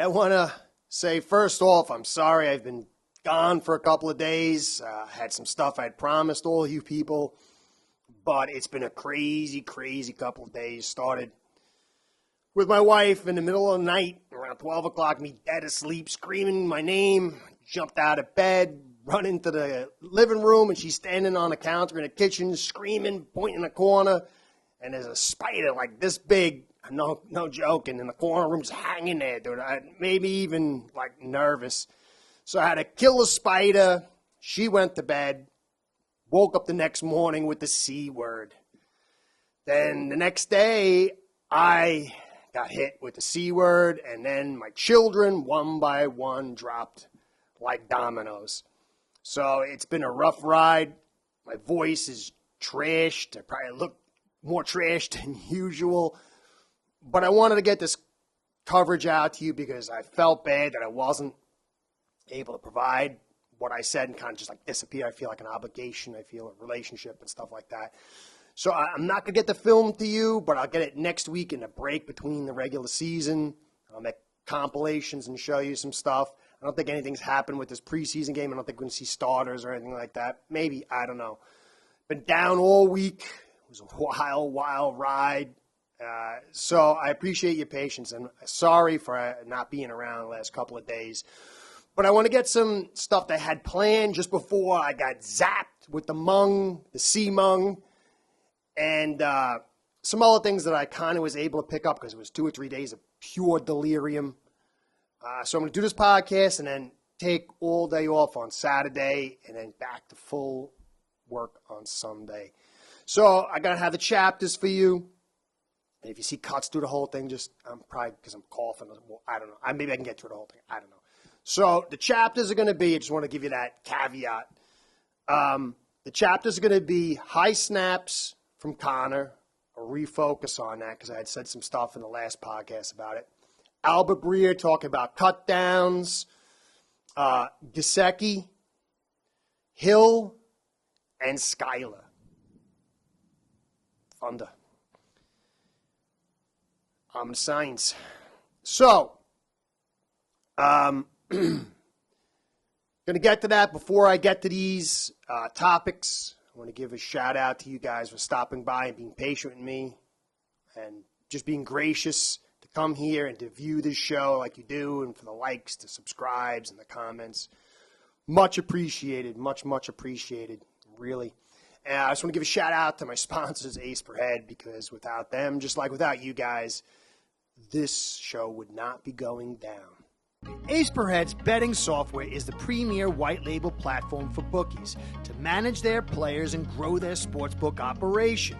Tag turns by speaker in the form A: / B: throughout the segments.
A: I want to say, first off, I'm sorry I've been gone for a couple of days. Had some stuff I'd promised all you people, but it's been a crazy, crazy couple of days. Started with my wife in the middle of the night, around 12 o'clock, me dead asleep, screaming my name. Jumped out of bed, run into the living room, and she's standing on the counter in the kitchen, screaming, pointing in the corner, and there's a spider like this big, no joking, in the corner room, just hanging there, dude. I maybe even like nervous. So I had to kill the spider. She went to bed, woke up the next morning with the C word. Then the next day, I got hit with the C word, and then my children, one by one, dropped like dominoes. So it's been a rough ride. My voice is trashed. I probably look more trashed than usual. But I wanted to get this coverage out to you because I felt bad that I wasn't able to provide what I said and kind of just like disappear. I feel like an obligation. I feel a relationship and stuff like that. So I'm not going to get the film to you, but I'll get it next week in the break between the regular season. I'll make compilations and show you some stuff. I don't think anything's happened with this preseason game. I don't think we're going to see starters or anything like that. Maybe, I don't know. Been down all week. It was a wild ride. So I appreciate your patience, and sorry for not being around the last couple of days. But I want to get some stuff that I had planned just before I got zapped with the sea mung, and some other things that I kind of was able to pick up because it was 2 or 3 days of pure delirium. So I'm going to do this podcast and then take all day off on Saturday and then back to full work on Sunday. So I got to have the chapters for you. And if you see cuts through the whole thing, I'm probably because I'm coughing. I don't know. Maybe I can get through the whole thing. I don't know. So the chapters are going to be, I just want to give you that caveat. The chapters are going to be high snaps from Connor. I'll refocus on that because I had said some stuff in the last podcast about it. Albert Breer talking about cut downs, Gesicki, Hill, and Skylar. Thunder. I'm the Science. So, going to get to that. Before I get to these topics, I want to give a shout out to you guys for stopping by and being patient with me and just being gracious to come here and to view this show like you do, and for the likes, the subscribes, and the comments. Much appreciated. Much appreciated. Really. And I just want to give a shout out to my sponsors, Ace Per Head, because without them, just like without you guys, this show would not be going down. Ace Per Head's betting software is the premier white label platform for bookies to manage their players and grow their sportsbook operation.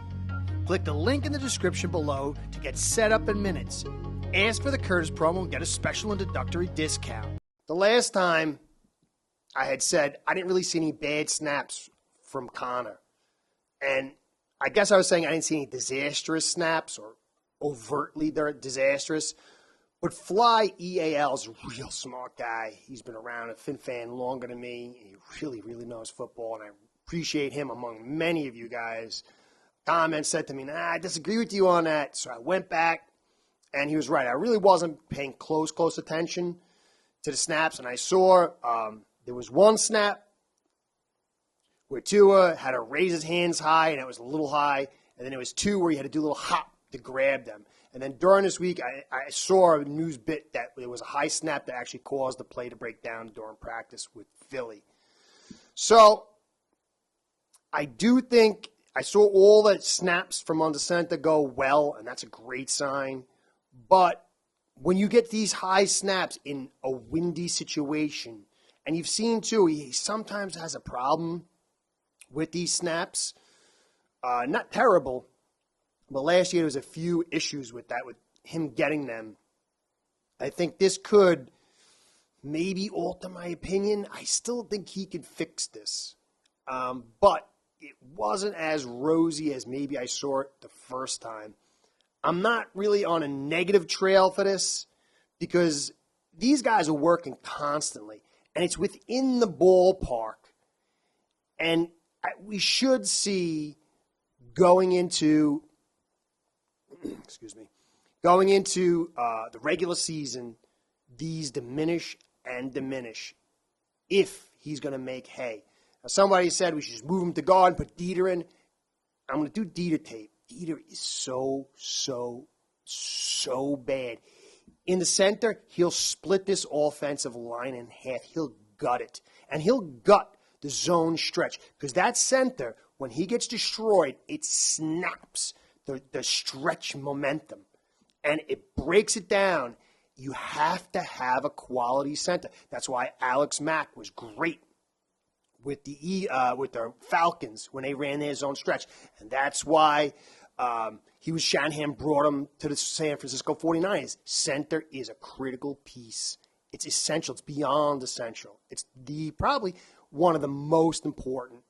A: Click the link in the description below to get set up in minutes. Ask for the Curtis promo and get a special introductory discount. The last time I had said I didn't really see any bad snaps from Connor. And I guess I was saying I didn't see any disastrous snaps or overtly disastrous. But Fly EAL is a real smart guy. He's been around a Fin fan longer than me. He really, really knows football, and I appreciate him among many of you guys. Comments said to me, I disagree with you on that. So I went back, and he was right. I really wasn't paying close attention to the snaps, and I saw there was one snap where Tua had to raise his hands high, and it was a little high, and then there was two where he had to do a little hop to grab them. And then during this week, I saw a news bit that there was a high snap that actually caused the play to break down during practice with Philly. So I do think I saw all the snaps from under center go well, and that's a great sign. But when you get these high snaps in a windy situation, and you've seen, too, he sometimes has a problem with these snaps. Not terrible, but last year there was a few issues with that, with him getting them. I think this could maybe alter my opinion. I still think he could fix this. But it wasn't as rosy as maybe I saw it the first time. I'm not really on a negative trail for this because these guys are working constantly, and it's within the ballpark. And we should see going into the regular season these diminish and diminish if he's going to make hay. Now, somebody said we should just move him to guard and put Dieter in. I'm going to do Dieter tape. Dieter is so bad. In the center, he'll split this offensive line in half. He'll gut it. And he'll gut the zone stretch. Because that center, when he gets destroyed, it snaps the stretch momentum. And it breaks it down. You have to have a quality center. That's why Alex Mack was great with the Falcons when they ran their zone stretch. And that's why Shanahan brought him to the San Francisco 49ers. Center is a critical piece. It's essential. It's beyond essential. It's probably one of the most important.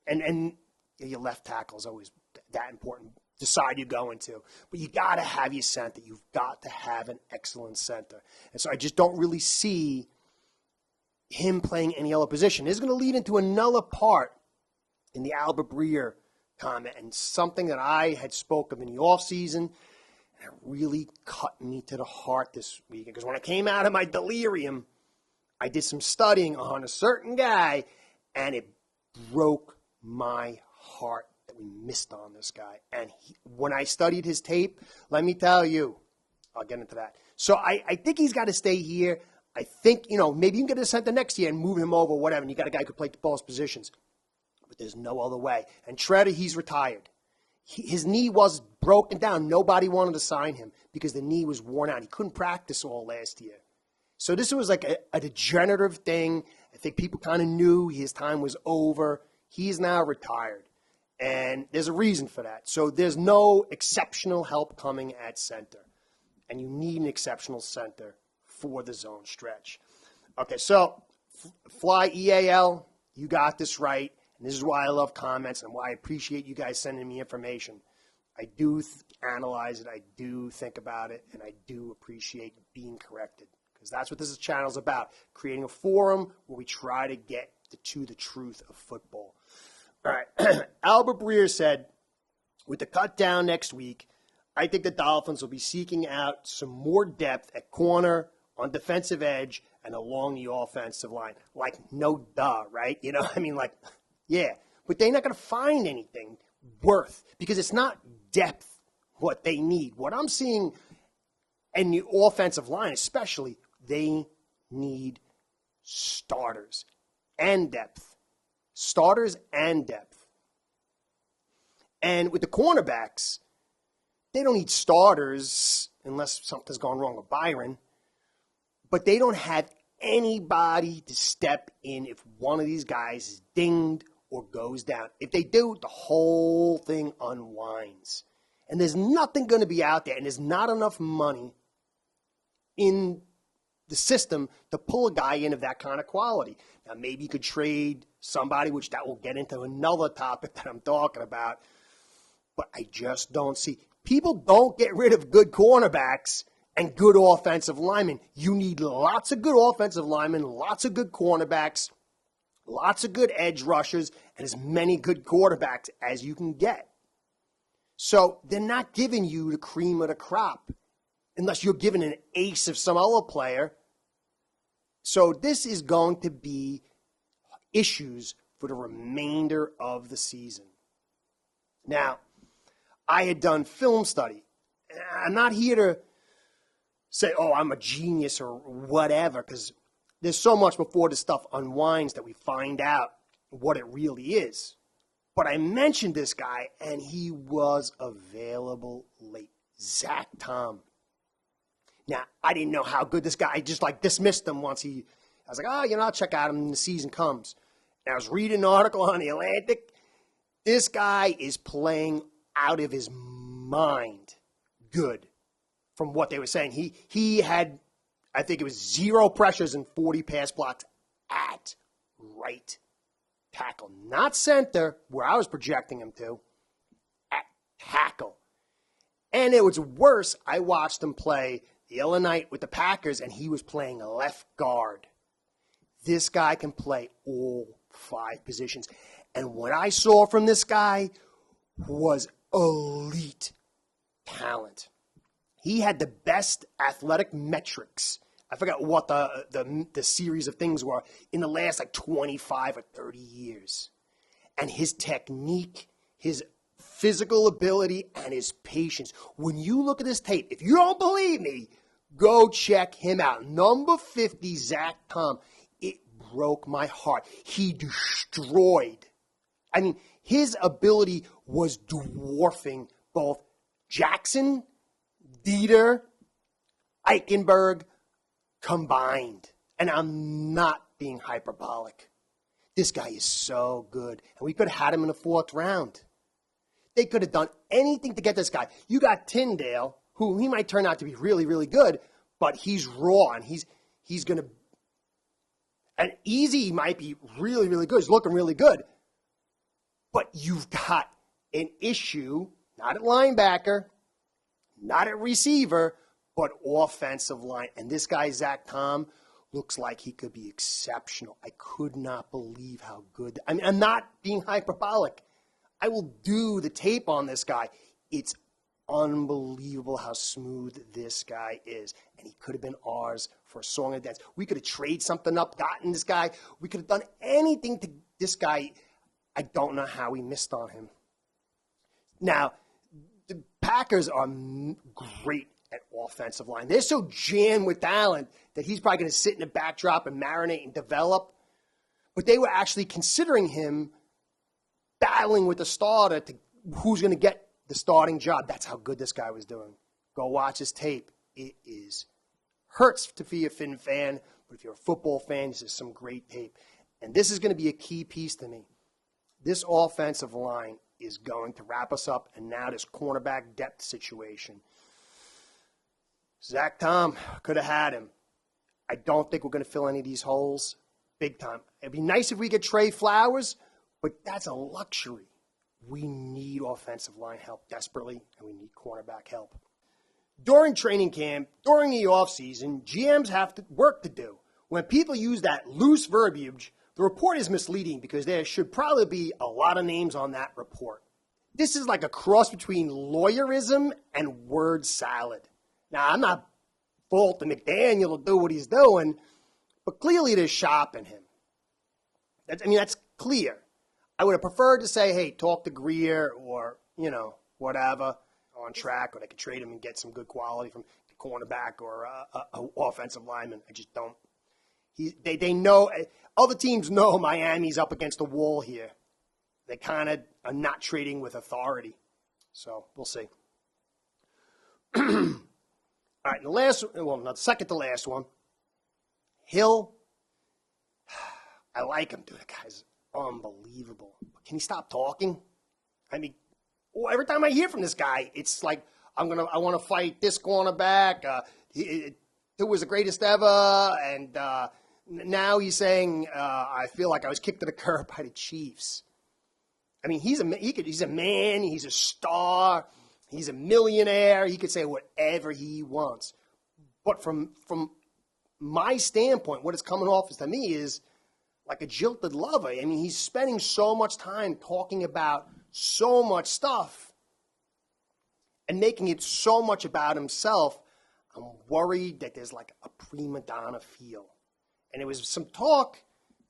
A: And your left tackle is always that important. The side you go into. But you got to have your center. You've got to have an excellent center. And so I just don't really see him playing any other position. This is going to lead into another part in the Albert Breer comment, and something that I had spoke of in the offseason, and it really cut me to the heart this week. Because when I came out of my delirium, I did some studying on a certain guy, and it broke my heart that we missed on this guy. And when I studied his tape, let me tell you, I'll get into that. So I think he's got to stay here. I think, maybe you can get a center next year and move him over, whatever, and you got a guy who could play both positions. But there's no other way. And Treader, he's retired. His knee was broken down. Nobody wanted to sign him because the knee was worn out. He couldn't practice all last year. So this was like a degenerative thing. I think people kind of knew his time was over. He's now retired. And there's a reason for that. So there's no exceptional help coming at center. And you need an exceptional center for the zone stretch. Okay, so Fly EAL, you got this right. And this is why I love comments and why I appreciate you guys sending me information. I do analyze it. I do think about it. And I do appreciate being corrected. Because that's what this channel is about. Creating a forum where we try to get to the truth of football. All right. Albert Breer said, with the cut down next week, I think the Dolphins will be seeking out some more depth at corner, on defensive edge, and along the offensive line. Like, no duh, right? Yeah. But they're not going to find anything worth, because it's not depth what they need. What I'm seeing in the offensive line especially, they need starters and depth. Starters and depth. And with the cornerbacks, they don't need starters unless something's gone wrong with Byron. But they don't have anybody to step in if one of these guys is dinged or goes down. If they do, the whole thing unwinds. And there's nothing going to be out there, and there's not enough money in the system to pull a guy in of that kind of quality. Now, maybe you could trade somebody, which that will get into another topic that I'm talking about. But I just don't see. People don't get rid of good cornerbacks and good offensive linemen. You need lots of good offensive linemen, lots of good cornerbacks, lots of good edge rushers, and as many good quarterbacks as you can get. So they're not giving you the cream of the crop unless you're given an ace of some other player. So this is going to be issues for the remainder of the season. Now, I had done film study. I'm not here to say, oh, I'm a genius or whatever, because there's so much before this stuff unwinds that we find out what it really is. But I mentioned this guy, and he was available late. Zach Tom. Now, I didn't know how good this guy, I just dismissed him once I was like, I'll check out him when the season comes. And I was reading an article on The Atlantic. This guy is playing out of his mind good from what they were saying. He had, I think it was 0 pressures and 40 pass blocks at right tackle. Not center, where I was projecting him to, at tackle. And it was worse. I watched him play the other night with the Packers, and he was playing left guard. This guy can play all 5 positions. And what I saw from this guy was elite talent. He had the best athletic metrics I forgot what the series of things were in the last like 25 or 30 years. And his technique, his physical ability, and his patience. When you look at this tape, if you don't believe me, go check him out. Number 50, Zach Tom. It broke my heart. He destroyed. I mean, his ability was dwarfing both Jackson, Dieter, Eichenberg combined. And I'm not being hyperbolic. This guy is so good. And we could have had him in the 4th round. They could have done anything to get this guy. You got Tyndale, who he might turn out to be really, really good, but he's raw and he's going to. And Easy might be really, really good. He's looking really good. But you've got an issue, not at linebacker, not at receiver, but offensive line. And this guy, Zach Tom, looks like he could be exceptional. I could not believe how good. I mean, I'm not being hyperbolic. I will do the tape on this guy. It's unbelievable how smooth this guy is. And he could have been ours for a song and dance. We could have traded something up, gotten this guy. We could have done anything to this guy. I don't know how we missed on him. Now, the Packers are great at offensive line. They're so jammed with talent that he's probably going to sit in the backdrop and marinate and develop. But they were actually considering him battling with the starter to who's going to get the starting job. That's how good this guy was doing. Go watch his tape. It hurts to be a Fin fan, but if you're a football fan, this is some great tape. And this is going to be a key piece to me. This offensive line is going to wrap us up, and now this cornerback depth situation. Zach Tom could have had him. I don't think we're going to fill any of these holes big time. It'd be nice if we get Trey Flowers, but that's a luxury. We need offensive line help desperately, and we need cornerback help. During training camp, during the offseason, GMs have work to do. When people use that loose verbiage, the report is misleading because there should probably be a lot of names on that report. This is like a cross between lawyerism and word salad. Now, I'm not faulting McDaniel to do what he's doing, but clearly they're shopping him. That's clear. I would have preferred to say, hey, talk to Breer or, whatever, on track, or they could trade him and get some good quality from the cornerback or a offensive lineman. I just don't. They know, other teams know Miami's up against the wall here. They kind of are not trading with authority. So we'll see. All right, the second to last one, Hill. I like him, dude. The guy's unbelievable. But can he stop talking? I mean, every time I hear from this guy, it's like I want to fight this cornerback. It was the greatest ever, and now he's saying I feel like I was kicked to the curb by the Chiefs. I mean, he's a man. He's a star. He's a millionaire. He could say whatever he wants. But from my standpoint, what it's coming off to me is like a jilted lover. I mean, he's spending so much time talking about so much stuff and making it so much about himself. I'm worried that there's like a prima donna feel. And there was some talk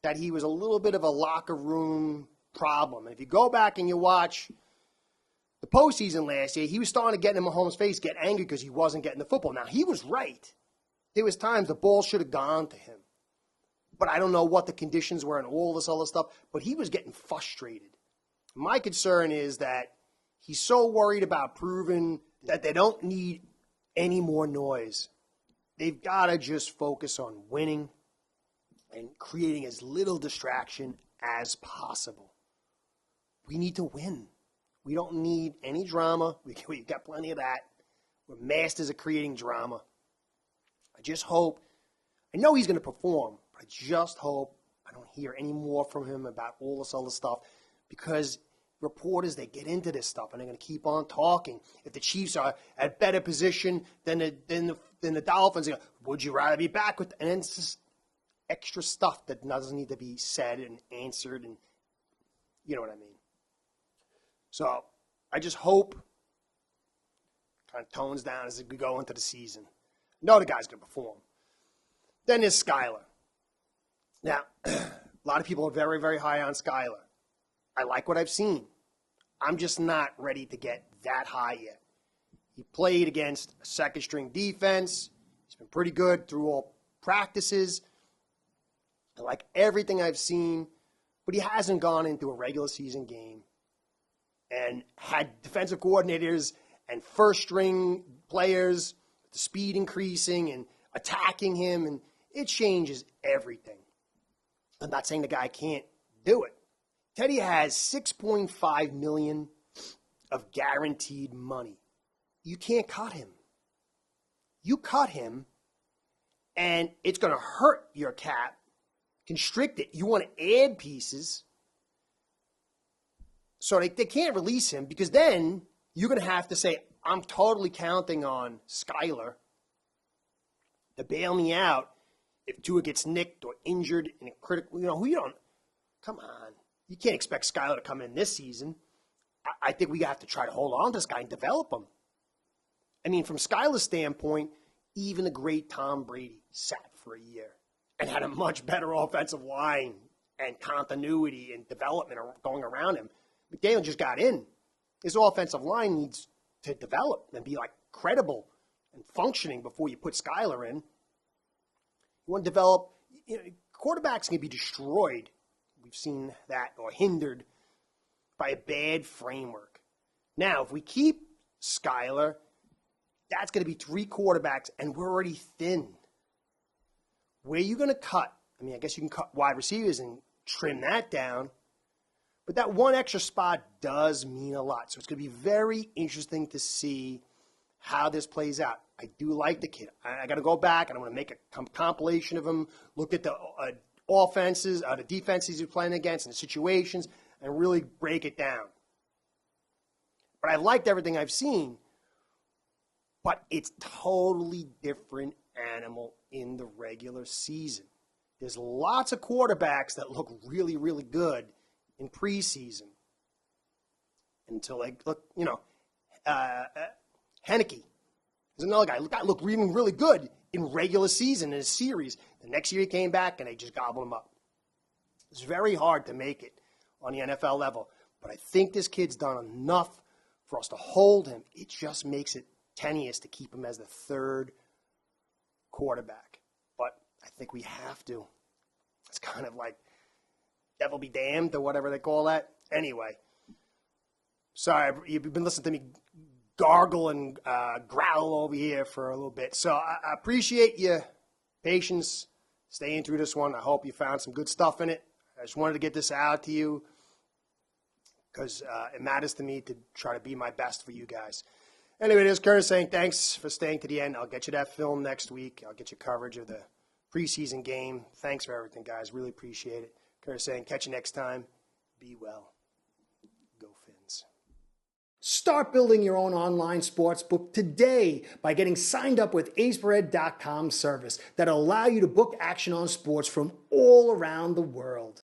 A: that he was a little bit of a locker room problem. And if you go back and you watch the postseason last year, he was starting to get in Mahomes' face, get angry because he wasn't getting the football. Now, he was right. There was times the ball should have gone to him. But I don't know what the conditions were and all this other stuff. But he was getting frustrated. My concern is that he's so worried about proving that they don't need any more noise. They've got to just focus on winning and creating as little distraction as possible. We need to win. We don't need any drama. We've got plenty of that. We're masters of creating drama. I just hope, I know he's going to perform, but I just hope I don't hear any more from him about all this other stuff, because reporters, they get into this stuff and they're going to keep on talking. If the Chiefs are at better position than the Dolphins, would you rather be back with? And it's just extra stuff that doesn't need to be said and answered, and you know what I mean. So I just hope kind of tones down as we go into the season. I know the guy's going to perform. Then there's Skylar. Now, a lot of people are very, very high on Skylar. I like what I've seen. I'm just not ready to get that high yet. He played against a second-string defense. He's been pretty good through all practices. I like everything I've seen, but he hasn't gone into a regular season game and had defensive coordinators and first-string players, the speed increasing and attacking him, and it changes everything. I'm not saying the guy can't do it. Teddy has $6.5 million of guaranteed money. You can't cut him. You cut him, and it's going to hurt your cap, constrict it. You want to add pieces, so they can't release him, because then you're going to have to say, I'm totally counting on Skylar to bail me out if Tua gets nicked or injured in a critical, come on. You can't expect Skylar to come in this season. I think we have to try to hold on to this guy and develop him. I mean, from Skylar's standpoint, even the great Tom Brady sat for a year and had a much better offensive line and continuity and development going around him. McDaniel just got in. His offensive line needs to develop and be credible and functioning before you put Skylar in. You want to develop, quarterbacks can be destroyed. We've seen that, or hindered by a bad framework. Now, if we keep Skylar, that's going to be 3 quarterbacks, and we're already thin. Where are you going to cut? I mean, I guess you can cut wide receivers and trim that down, but that one extra spot does mean a lot. So it's going to be very interesting to see how this plays out. I do like the kid. I got to go back, and I'm going to make a compilation of him, look at the offenses, the defenses he's playing against, and the situations, and really break it down. But I liked everything I've seen, but it's totally different animal in the regular season. There's lots of quarterbacks that look really, really good in preseason until they look, Heineke is another guy. Guy looked really, really good in regular season in a series. The next year he came back and they just gobbled him up. It's very hard to make it on the NFL level, but I think this kid's done enough for us to hold him. It just makes it tenuous to keep him as the 3rd quarterback. But I think we have to. It's kind of like devil be damned or whatever they call that. Anyway, sorry, you've been listening to me gargle and growl over here for a little bit. So I appreciate your patience staying through this one. I hope you found some good stuff in it. I just wanted to get this out to you because it matters to me to try to be my best for you guys. Anyway, there's Curtis saying thanks for staying to the end. I'll get you that film next week. I'll get you coverage of the preseason game. Thanks for everything, guys. Really appreciate it. Curtis saying catch you next time. Be well. Go Phins. Start building your own online sportsbook today by getting signed up with aceperhead.com service that'll allow you to book action on sports from all around the world.